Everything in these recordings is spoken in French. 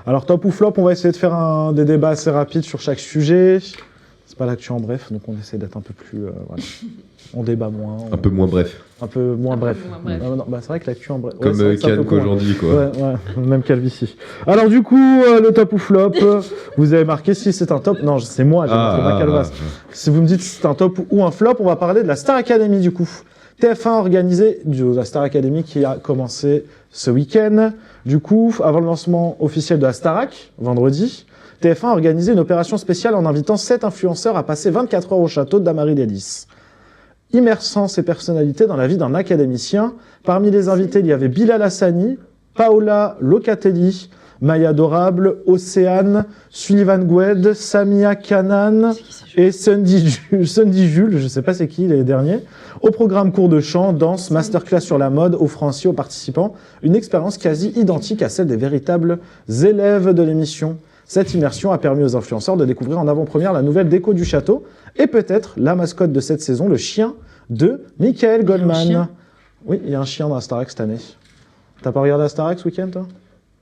Alors, top ou flop, on va essayer de faire des débats assez rapides sur chaque sujet. C'est pas l'actu en bref, donc on essaie d'être un peu plus... voilà. On débat moins. Un peu moins bref. Un peu moins bref. Moins bref. Non, c'est vrai que l'actu en bref... Comme Cannes qu'aujourd'hui, quoi. Ouais, même calvitie. Alors du coup, le top ou flop, vous avez marqué si c'est un top... Non, c'est moi, j'ai marqué ma calvasse. Si vous me dites si c'est un top ou un flop, on va parler de la Star Academy, du coup. TF1 a organisé la Star Academy qui a commencé ce week-end. Du coup, avant le lancement officiel de la Starac, vendredi, TF1 a organisé une opération spéciale en invitant 7 influenceurs à passer 24 heures au château de Damary Lélis, immersant ces personnalités dans la vie d'un académicien. Parmi les invités, il y avait Bilal Hassani, Paola Locatelli, Maya Dorable, Océane, Sullivan Goued, Samia Kanan et Sundy Jules, je ne sais pas c'est qui les derniers. Au programme cours de chant, danse, masterclass sur la mode, offrant ainsi aux participants une expérience quasi identique à celle des véritables élèves de l'émission. Cette immersion a permis aux influenceurs de découvrir en avant-première la nouvelle déco du château et peut-être la mascotte de cette saison, le chien de Michael Goldman. Oui, il y a un chien dans la Starac cette année. T'as pas regardé la Starac ce week-end, toi ?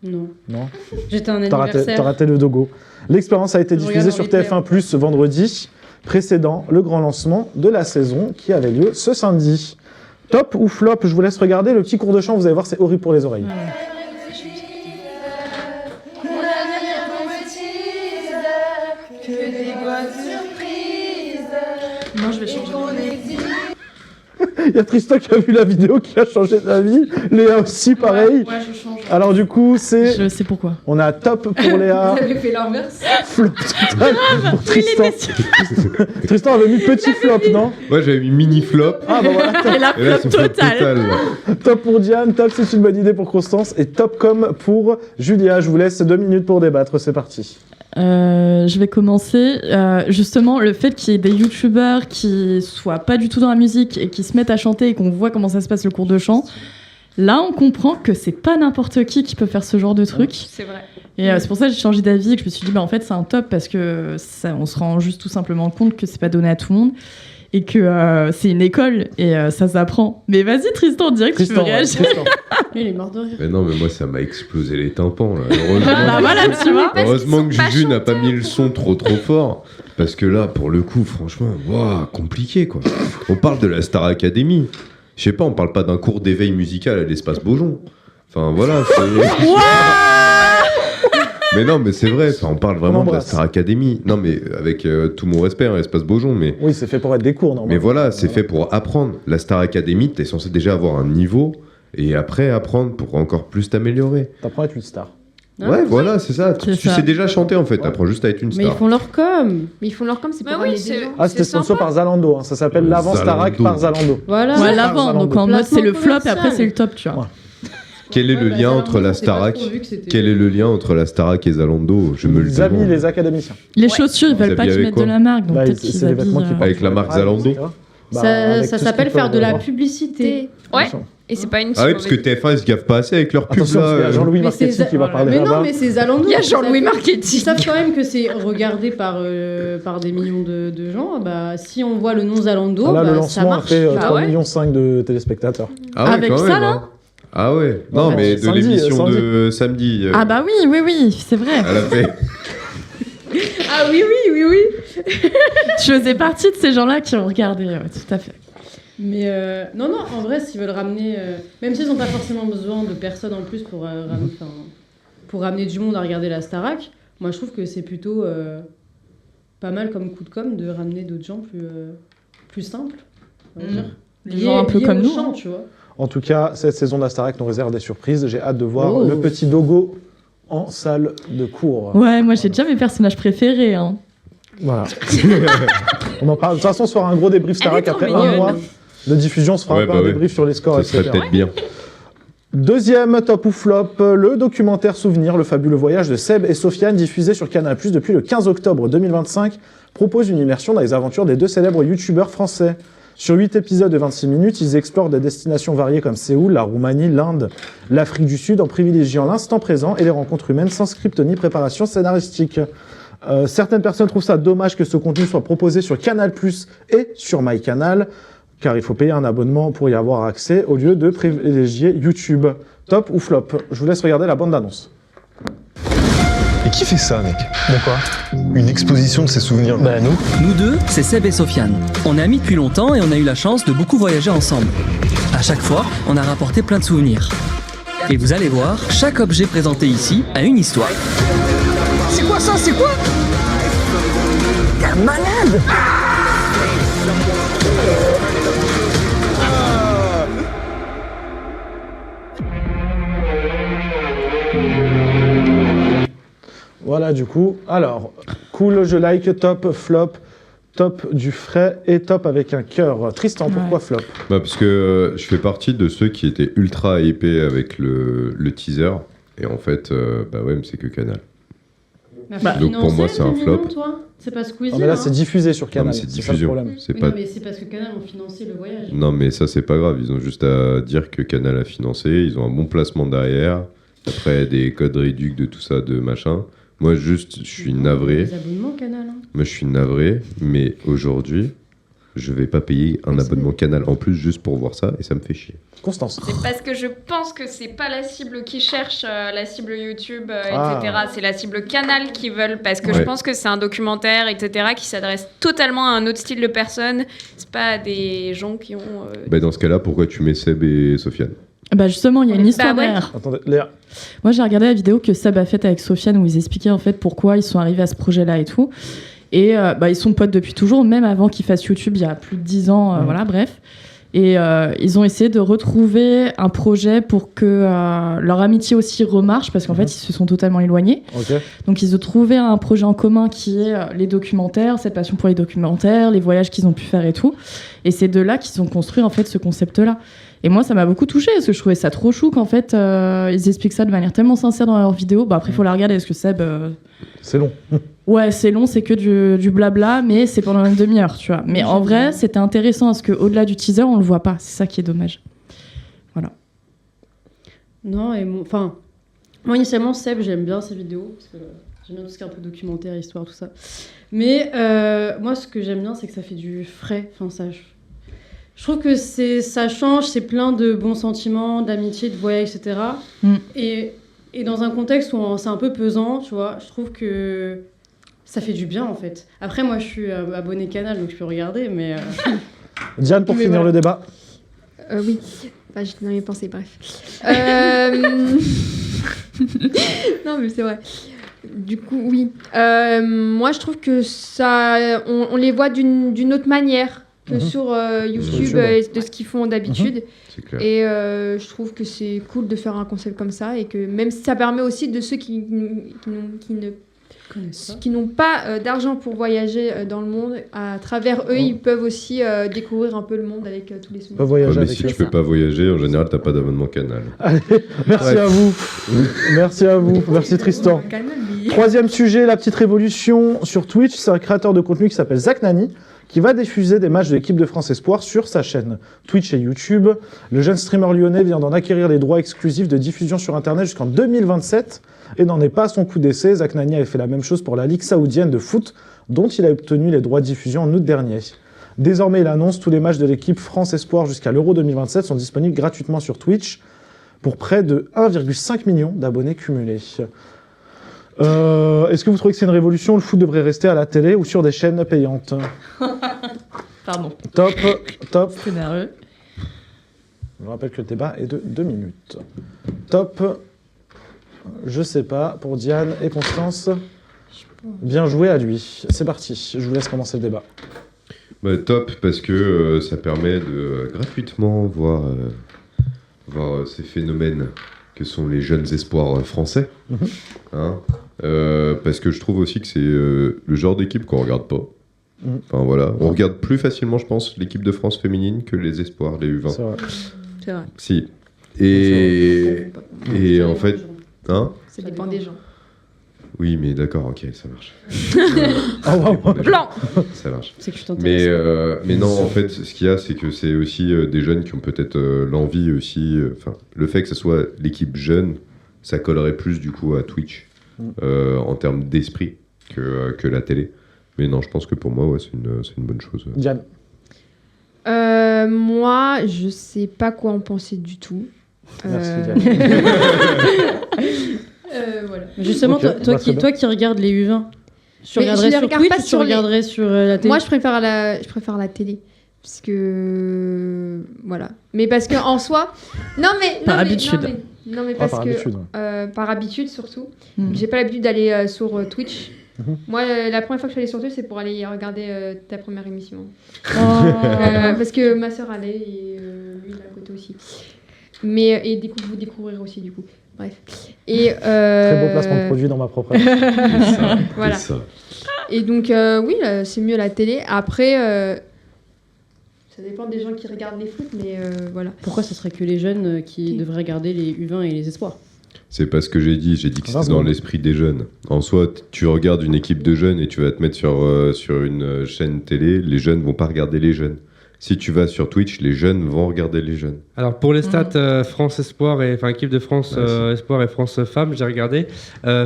Non. Non. J'étais un anniversaire. T'as raté le dogo. L'expérience a été diffusée sur TF1+ ce vendredi, précédant le grand lancement de la saison qui avait lieu ce samedi. Top ou flop, je vous laisse regarder le petit cours de chant, vous allez voir, c'est horrible pour les oreilles. Non, je vais changer. Il y a Tristan qui a vu la vidéo qui a changé d'avis. Léa aussi, pareil. Ouais, je change. Alors du coup, c'est... Je sais pourquoi. On a top pour Léa. Vous avez fait l'inverse. Flop total pour Tristan. Tristan avait mis petit flop, non? Moi, j'avais mis mini flop. Ah bah voilà. Et la Et là, flop c'est flop totale. total. Top pour Diane, top c'est une bonne idée pour Constance et top comme pour Julia. Je vous laisse 2 minutes pour débattre, c'est parti. Je vais commencer. Justement, le fait qu'il y ait des youtubeurs qui soient pas du tout dans la musique et qui se mettent à chanter et qu'on voit comment ça se passe le cours de chant, là on comprend que c'est pas n'importe qui peut faire ce genre de truc. C'est vrai. Et c'est pour ça que j'ai changé d'avis et que je me suis dit, bah en fait c'est un top parce que ça, on se rend juste tout simplement compte que c'est pas donné à tout le monde. Et que c'est une école et ça s'apprend. Mais vas-y Tristan, on dirait que tu veux réagir. Il est mort de rire. Mais non, mais moi, ça m'a explosé les tympans, là. Heureusement, Bah voilà, tu vois. heureusement que Juju n'a pas mis le son trop fort. Parce que là, pour le coup, franchement, waouh, compliqué, quoi. On parle de la Star Academy. Je sais pas, on parle pas d'un cours d'éveil musical à l'espace Beaujon. Enfin, voilà, c'est... Mais non, mais c'est vrai, enfin, on parle vraiment de la Star Academy. Non, mais avec tout mon respect, hein, espace Beaujon, mais... Oui, c'est fait pour être des cours, normalement. Mais voilà, c'est fait pour apprendre. La Star Academy, t'es censé déjà avoir un niveau, et après apprendre pour encore plus t'améliorer. T'apprends à être une star. Ouais, voilà, c'est ça. Tu sais déjà chanter, en fait, t'apprends juste à être une Mais star. ils font leur com. C'est pour ramener des gens. Ah, c'était sponsor par Zalando, hein. Ça s'appelle l'avant Starac par Zalando. Voilà. Ouais, l'avant, donc en mode c'est le flop et après commercial. c'est le top, tu vois. Ouais. Quel est le Ouais, lien bah, entre la c'est pas Starac trop vu que c'était- Quel est le lien entre la Starac et Zalando? Je me le Ils habillent demande. les académiciens. Les chaussures, ils Vous veulent pas habillez qu'ils avec mettent quoi de la marque, donc Bah, peut-être c'est qu'ils des vêtements habillent. qu'ils portent Avec la sur marque Prada, Zalando. etc. Bah, Ça avec tout ce s'appelle qu'ils faire peuvent de la avoir. publicité. Ouais. Et c'est pas une Ah oui, parce que TF1, ils se gavent pas assez avec leur pub, Attention, parce qu'il y a là. Jean-Louis Mais Marchetti c'est- qui va parler Mais non, là-bas. mais c'est Zalando. Il y a Jean-Louis Ils Marchetti. savent quand même que c'est regardé par des millions de gens. Bah, si on voit le nom Zalando, Ah là, le bah, ça lancement a marche. fait Bah 3,5 ouais. millions de téléspectateurs. Ah ouais, Avec quand ça, même, là hein. Ah ouais. Non, Ouais, mais de samedi, l'émission samedi. de samedi. Ah bah oui, c'est vrai. Elle a fait. Ah oui. Je faisais partie de ces gens-là qui ont regardé, ouais, tout à fait. Mais non, en vrai, s'ils veulent ramener, même s'ils n'ont pas forcément besoin de personnes en plus pour ramener du monde à regarder la Starac, moi je trouve que c'est plutôt pas mal comme coup de com' de ramener d'autres gens plus simples. On va dire. Des gens un peu Liés comme au nous, chant, hein. tu vois. En tout cas, cette saison de la Starac nous réserve des surprises. J'ai hâte de voir Oh. le petit Dogo en salle de cours. Ouais, moi j'ai déjà mes personnages préférés. Hein. Voilà. On en parle. De toute façon, on se fera un gros débrief Starac Elle est trop après un mignonne. mois de diffusion. On se fera Ouais, un peu bah un ouais. débrief sur les scores, Ça serait etc. peut-être bien. Deuxième top ou flop, le documentaire Souvenir, le fabuleux voyage de Seb et Sofiane, diffusé sur Canal+ depuis le 15 octobre 2025, propose une immersion dans les aventures des 2 célèbres youtubeurs français. Sur 8 épisodes de 26 minutes, ils explorent des destinations variées comme Séoul, la Roumanie, l'Inde, l'Afrique du Sud, en privilégiant l'instant présent et les rencontres humaines sans script ni préparation scénaristique. Certaines personnes trouvent ça dommage que ce contenu soit proposé sur Canal+ et sur MyCanal, car il faut payer un abonnement pour y avoir accès au lieu de privilégier YouTube. Top ou flop? Je vous laisse regarder la bande-annonce. qui fait ça, mec? De quoi? Une exposition de ses souvenirs. Bah nous. Nous deux, c'est Seb et Sofiane. On est amis depuis longtemps et on a eu la chance de beaucoup voyager ensemble. À chaque fois, on a rapporté plein de souvenirs. Et vous allez voir, chaque objet présenté ici a une histoire. C'est quoi ça? C'est quoi? T'es malade! Voilà, du coup. Alors, cool, je like, top, flop, top du frais et top avec un cœur. Tristan, pourquoi flop? Bah parce que je fais partie de ceux qui étaient ultra hypés avec le teaser. Et en fait, bah ouais, mais c'est que Canal. Donc pour moi, c'est un flop. C'est pas Squeezie. Non, mais là, hein. c'est diffusé sur Canal. Non, mais c'est ça le diffusion. problème. C'est Oui, pas... non, mais c'est parce que Canal ont financé le voyage. Non, mais ça, c'est pas grave. Ils ont juste à dire que Canal a financé. Ils ont un bon placement derrière. Après, des codes réducs de tout ça, de machin. Moi, juste, je suis navré. Les abonnements Canal. Hein. Moi, je suis navré. Mais aujourd'hui, je vais pas payer un abonnement Canal en plus juste pour voir ça. Et ça me fait chier. Constance. C'est parce que je pense que c'est pas la cible qui cherche, la cible YouTube, Ah. etc. C'est la cible Canal qui veulent, parce que Ouais. je pense que c'est un documentaire, etc., qui s'adresse totalement à un autre style de personne. C'est pas à des gens qui ont... Bah, dans ce cas-là, pourquoi tu mets Seb et Sofiane? Bah justement, il y a une histoire ouais. derrière. Attendez, Léa. Moi, j'ai regardé la vidéo que Seb a faite avec Sofiane où ils expliquaient en fait pourquoi ils sont arrivés à ce projet-là et tout. Et bah, ils sont potes depuis toujours, même avant qu'ils fassent YouTube, il y a plus de 10 ans, voilà, bref. Et ils ont essayé de retrouver un projet pour que leur amitié aussi remarche, parce qu'en fait, ils se sont totalement éloignés. Ok. Donc, ils ont trouvé un projet en commun qui est les documentaires, cette passion pour les documentaires, les voyages qu'ils ont pu faire et tout. Et c'est de là qu'ils ont construit en fait ce concept-là. Et moi, ça m'a beaucoup touchée parce que je trouvais ça trop chou qu'en fait, ils expliquent ça de manière tellement sincère dans leur vidéo. Bah, après, il faut la regarder parce que Seb. C'est long. Ouais, c'est long, c'est que du blabla, mais c'est pendant une demi-heure, tu vois. Mais en vrai, c'était intéressant parce qu'au-delà du teaser, on le voit pas. C'est ça qui est dommage. Voilà. Non, et enfin, moi initialement, Seb, j'aime bien ses vidéos, parce que j'aime bien tout ce qui est un peu documentaire, histoire, tout ça. Mais moi, ce que j'aime bien, c'est que ça fait du frais. Enfin, ça, je trouve que ça change, c'est plein de bons sentiments, d'amitié, de voyage, etc. Et dans un contexte où c'est un peu pesant, tu vois, je trouve que ça fait du bien, en fait. Après, moi, je suis abonné Canal, donc je peux regarder, mais... Diane, pour Mais finir voilà. le débat. Oui, enfin, j'étais dans mes pensées, bref. Non, mais c'est vrai. Du coup, oui. Moi, je trouve que ça, on les voit d'une autre manière que sur YouTube, YouTube. et de ce qu'ils font d'habitude. C'est clair. Et je trouve que c'est cool de faire un concept comme ça et que même si ça permet aussi de ceux qui n'ont pas d'argent pour voyager dans le monde, à travers eux, ils peuvent aussi découvrir un peu le monde avec tous les Pas souvenirs. voyager Ouais, mais avec si eux. tu peux pas voyager, en général, t'as pas d'abonnement Canal. Allez, merci à vous. Merci à vous. Merci Tristan. Troisième sujet, la petite révolution sur Twitch. C'est un créateur de contenu qui s'appelle Zach Nani, qui va diffuser des matchs de l'équipe de France Espoir sur sa chaîne Twitch et YouTube. Le jeune streamer lyonnais vient d'en acquérir les droits exclusifs de diffusion sur Internet jusqu'en 2027 et n'en est pas à son coup d'essai. Zach Nani avait fait la même chose pour la Ligue saoudienne de foot, dont il a obtenu les droits de diffusion en août dernier. Désormais, il annonce tous les matchs de l'équipe France Espoir jusqu'à l'Euro 2027 sont disponibles gratuitement sur Twitch pour près de 1,5 million d'abonnés cumulés. Est-ce que vous trouvez que c'est une révolution? Le foot devrait rester à la télé ou sur des chaînes payantes? Pardon. Top. C'est nerveux. Je vous rappelle que le débat est de 2 minutes. Top. Je sais pas. Pour Diane et Constance. Bien joué à lui. C'est parti. Je vous laisse commencer le débat. Bah, top, parce que ça permet de gratuitement voir ces phénomènes que sont les jeunes espoirs français. Hein, parce que je trouve aussi que c'est le genre d'équipe qu'on regarde pas. Enfin voilà, on regarde plus facilement, je pense, l'équipe de France féminine que les espoirs, les U20. C'est vrai. C'est vrai. Si. Et en fait, hein? Ça dépend des gens. Oui, mais d'accord, ok, ça marche. Blanc. Ça marche. C'est que je t'intéresse. Mais non, en fait, ce qu'il y a, c'est que c'est aussi des jeunes qui ont peut-être l'envie aussi. Enfin, le fait que ce soit l'équipe jeune, ça collerait plus du coup à Twitch en termes d'esprit que la télé. Mais non, je pense que pour moi, ouais, c'est une bonne chose. Diane. Moi, je sais pas quoi en penser du tout. Merci Diane. voilà. Justement, Ok, bah, très bien. toi qui regardes les U20, tu Mais je regarderais les sur regarde Twitch pas ou tu sur les- regarderais sur la télé? Moi, je préfère la télé. Parce que. Voilà. Mais parce que en soi. Non, mais. Par non, mais- habitude. Non, mais Ah, parce par que. habitude. Par habitude, surtout. Mm. J'ai pas l'habitude d'aller sur Twitch. Mhm. Moi, la première fois que je suis allée sur Twitch, c'est pour aller regarder ta première émission. Oh. Parce que ma soeur allait et lui, il est à côté aussi. Mais, et vous découvrirez aussi, du coup. Bref. Et, Très beau placement de produit dans ma propre. Voilà. C'est ça. Et donc, oui, c'est mieux la télé. Après, ça dépend des gens qui regardent les foot, mais voilà. Pourquoi ce serait que les jeunes qui devraient regarder les U20 et les espoirs? C'est pas ce que j'ai dit que 20 c'était dans secondes. l'esprit des jeunes. En soi, tu regardes une équipe de jeunes et tu vas te mettre sur une chaîne télé, les jeunes vont pas regarder les jeunes. Si tu vas sur Twitch, les jeunes vont regarder les jeunes. Alors pour les stats France Espoir et enfin équipe de France Ouais, Espoir et France Femmes, j'ai regardé.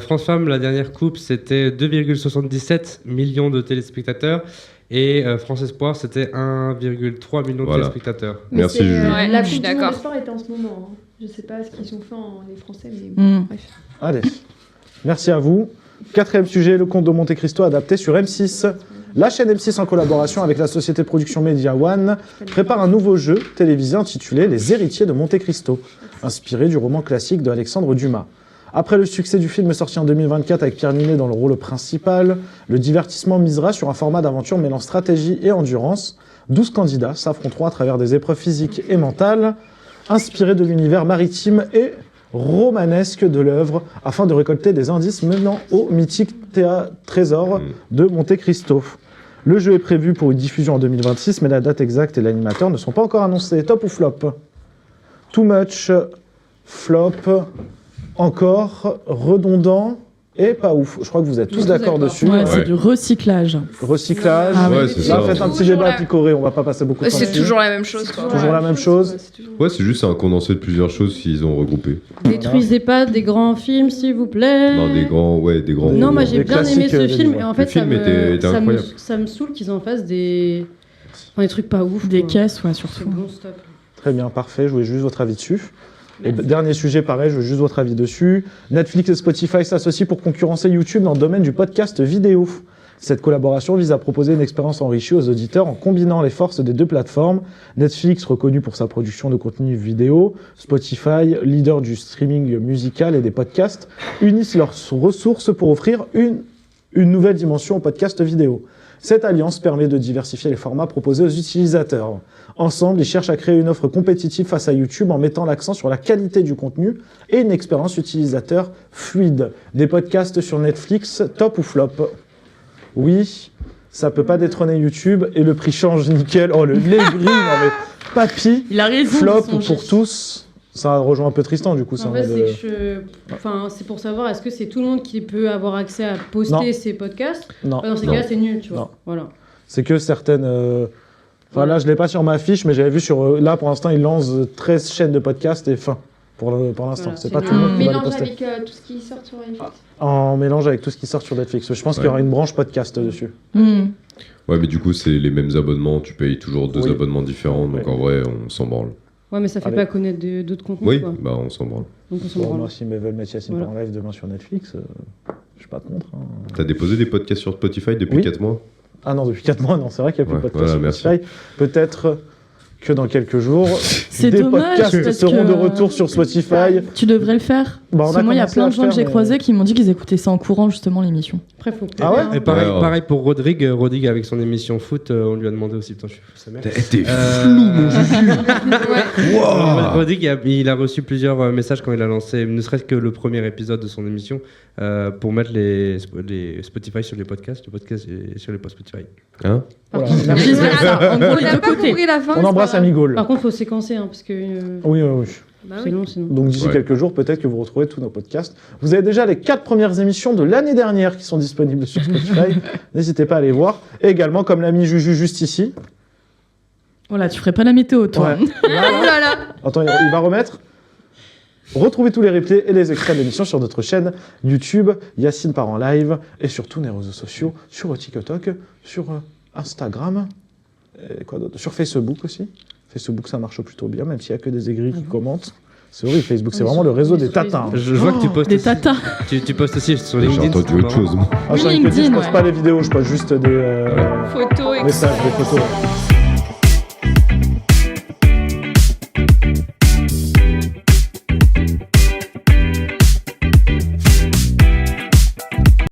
France Femmes, la dernière coupe, c'était 2,77 millions de téléspectateurs et France Espoir, c'était 1,3 million de Voilà. téléspectateurs. Mais Merci, c'est, Juju. Ouais, la je suis Coupe du Monde d'accord. de sport était en ce moment. Hein. Je sais pas ce qu'ils ont fait les Français, mais Mm. bref. Allez, merci à vous. Quatrième sujet, le conte de Monte Cristo adapté sur M6. La chaîne M6, en collaboration avec la société de production Media One, prépare un nouveau jeu télévisé intitulé Les Héritiers de Monte Cristo, inspiré du roman classique de Alexandre Dumas. Après le succès du film sorti en 2024 avec Pierre Ninet dans le rôle principal, le divertissement misera sur un format d'aventure mêlant stratégie et endurance. 12 candidats s'affronteront à travers des épreuves physiques et mentales, inspirées de l'univers maritime et romanesque de l'œuvre, afin de récolter des indices menant au mythique trésor de Monte Cristo. Le jeu est prévu pour une diffusion en 2026, mais la date exacte et l'animateur ne sont pas encore annoncés. Top ou flop? Too much, flop, encore, redondant et pas ouf. Je crois que vous êtes tous d'accord dessus. Ouais, Ouais. c'est du recyclage. Recyclage. Ah ouais, c'est Là, ça. faites un petit Toujours débat la- picoré, on va pas passer beaucoup de temps C'est dessus. toujours la même chose, quoi. Toujours la même chose. Ouais, c'est juste un condensé de plusieurs choses qu'ils ont regroupé. Détruisez pas des grands films, s'il vous plaît. Non, des grands. Non, moi j'ai Des bien aimé classiques, ce des film livres. et en Le fait film était incroyable. ça me saoule qu'ils en fassent des trucs pas ouf. Des quoi. caisses, ouais, C'est surtout. bon, stop. Très bien, parfait. Je voulais juste votre avis dessus. Et dernier sujet, pareil, je veux juste votre avis dessus. Netflix et Spotify s'associent pour concurrencer YouTube dans le domaine du podcast vidéo. Cette collaboration vise à proposer une expérience enrichie aux auditeurs en combinant les forces des deux plateformes. Netflix, reconnu pour sa production de contenu vidéo, Spotify, leader du streaming musical et des podcasts, unissent leurs ressources pour offrir une nouvelle dimension au podcast vidéo. Cette alliance permet de diversifier les formats proposés aux utilisateurs. Ensemble, ils cherchent à créer une offre compétitive face à YouTube en mettant l'accent sur la qualité du contenu et une expérience utilisateur fluide. Des podcasts sur Netflix, top ou flop? Oui, ça peut pas détrôner YouTube et le prix change nickel. Oh, le lait gris, non mais papy, Il a raison. flop son pour geste. tous. Ça rejoint un peu Tristan du coup. En fait, c'est pour savoir est-ce que c'est tout le monde qui peut avoir accès à poster Non. ses podcasts? Non, Dans ces Non. cas-là, c'est nul, tu vois. Non. Voilà. c'est que certaines. Enfin là, je l'ai pas sur ma fiche, mais j'avais vu sur. Là, pour l'instant, ils lancent 13 chaînes de podcasts et fin. Pour l'instant, Voilà, c'est c'est pas nul. tout le monde qui va les Mélange poster. avec tout ce qui sort sur Netflix. En mélange avec tout ce qui sort sur Netflix. Je pense qu'il y aura une branche podcast dessus. Mm. Ouais, mais du coup, c'est les mêmes abonnements. Tu payes toujours deux Oui. abonnements différents. Donc Ouais. en vrai, on s'en branle. Ouais, mais ça fait Allez. pas connaître d'autres contenus, Oui, quoi. bah on s'en branle. Donc on s'en Bon, branle. moi, s'ils me veulent mettre Yacine Voilà. par live demain sur Netflix, je suis pas contre. Hein. T'as déposé des podcasts sur Spotify depuis Oui. 4 mois? Ah non, depuis 4 mois, non, c'est vrai qu'il n'y a plus Ouais, de podcast voilà, sur Spotify. Peut-être que dans quelques jours, C'est des dommage, podcasts parce seront que- de retour sur Spotify. Tu devrais le faire. Bah, on Parce a que moi, il y a commencé plein à de le gens que faire, j'ai mais- croisés qui m'ont dit qu'ils écoutaient ça en courant, justement, l'émission. Après, faut Ah ouais Et pareil, Ouais, pareil pour Rodrigue. Rodrigue, avec son émission foot, on lui a demandé aussi. Putain, je suis fou, sa mère. T'es Euh, flou, mon Juju. Ouais. Wow. Rodrigue, il a reçu plusieurs messages quand il a lancé, ne serait-ce que le premier épisode de son émission, pour mettre les Spotify sur les podcasts, le podcast sur les posts Spotify. Hein? Voilà. Ils disent ça, en gros, On les n'a deux pas côtés. compris la fin. On embrasse Amigol. Par contre, faut séquencer, hein, parce que Oui, oui, oui. Bah c'est oui. long sinon. Donc d'ici Ouais. quelques jours, peut-être que vous retrouverez tous nos podcasts. Vous avez déjà les 4 premières émissions de l'année dernière qui sont disponibles sur Spotify. N'hésitez pas à les voir. Et également, comme l'a mis Juju juste ici. Voilà, tu ferais pas la météo, toi. Ouais. Là, là. Oh là là. Attends, il va remettre. Retrouvez tous les replays et les extraits de l'émission sur notre chaîne YouTube, Yacine part en live, et sur tous les réseaux sociaux, sur TikTok, sur Instagram, et quoi d'autre, sur Facebook aussi. Facebook, ça marche plutôt bien, même s'il n'y a que des aigris qui commentent. C'est horrible, Facebook, c'est Oui, vraiment le sur- réseau oui, des sur tatins. Facebook. Je vois que tu postes Des aussi, tatas. tu postes aussi sur J'ai LinkedIn. entendu autre chose, moi. Ah, sur Oui, LinkedIn, je LinkedIn, poste ouais. pas les vidéos, je poste juste des Photos, etc. messages, des photos.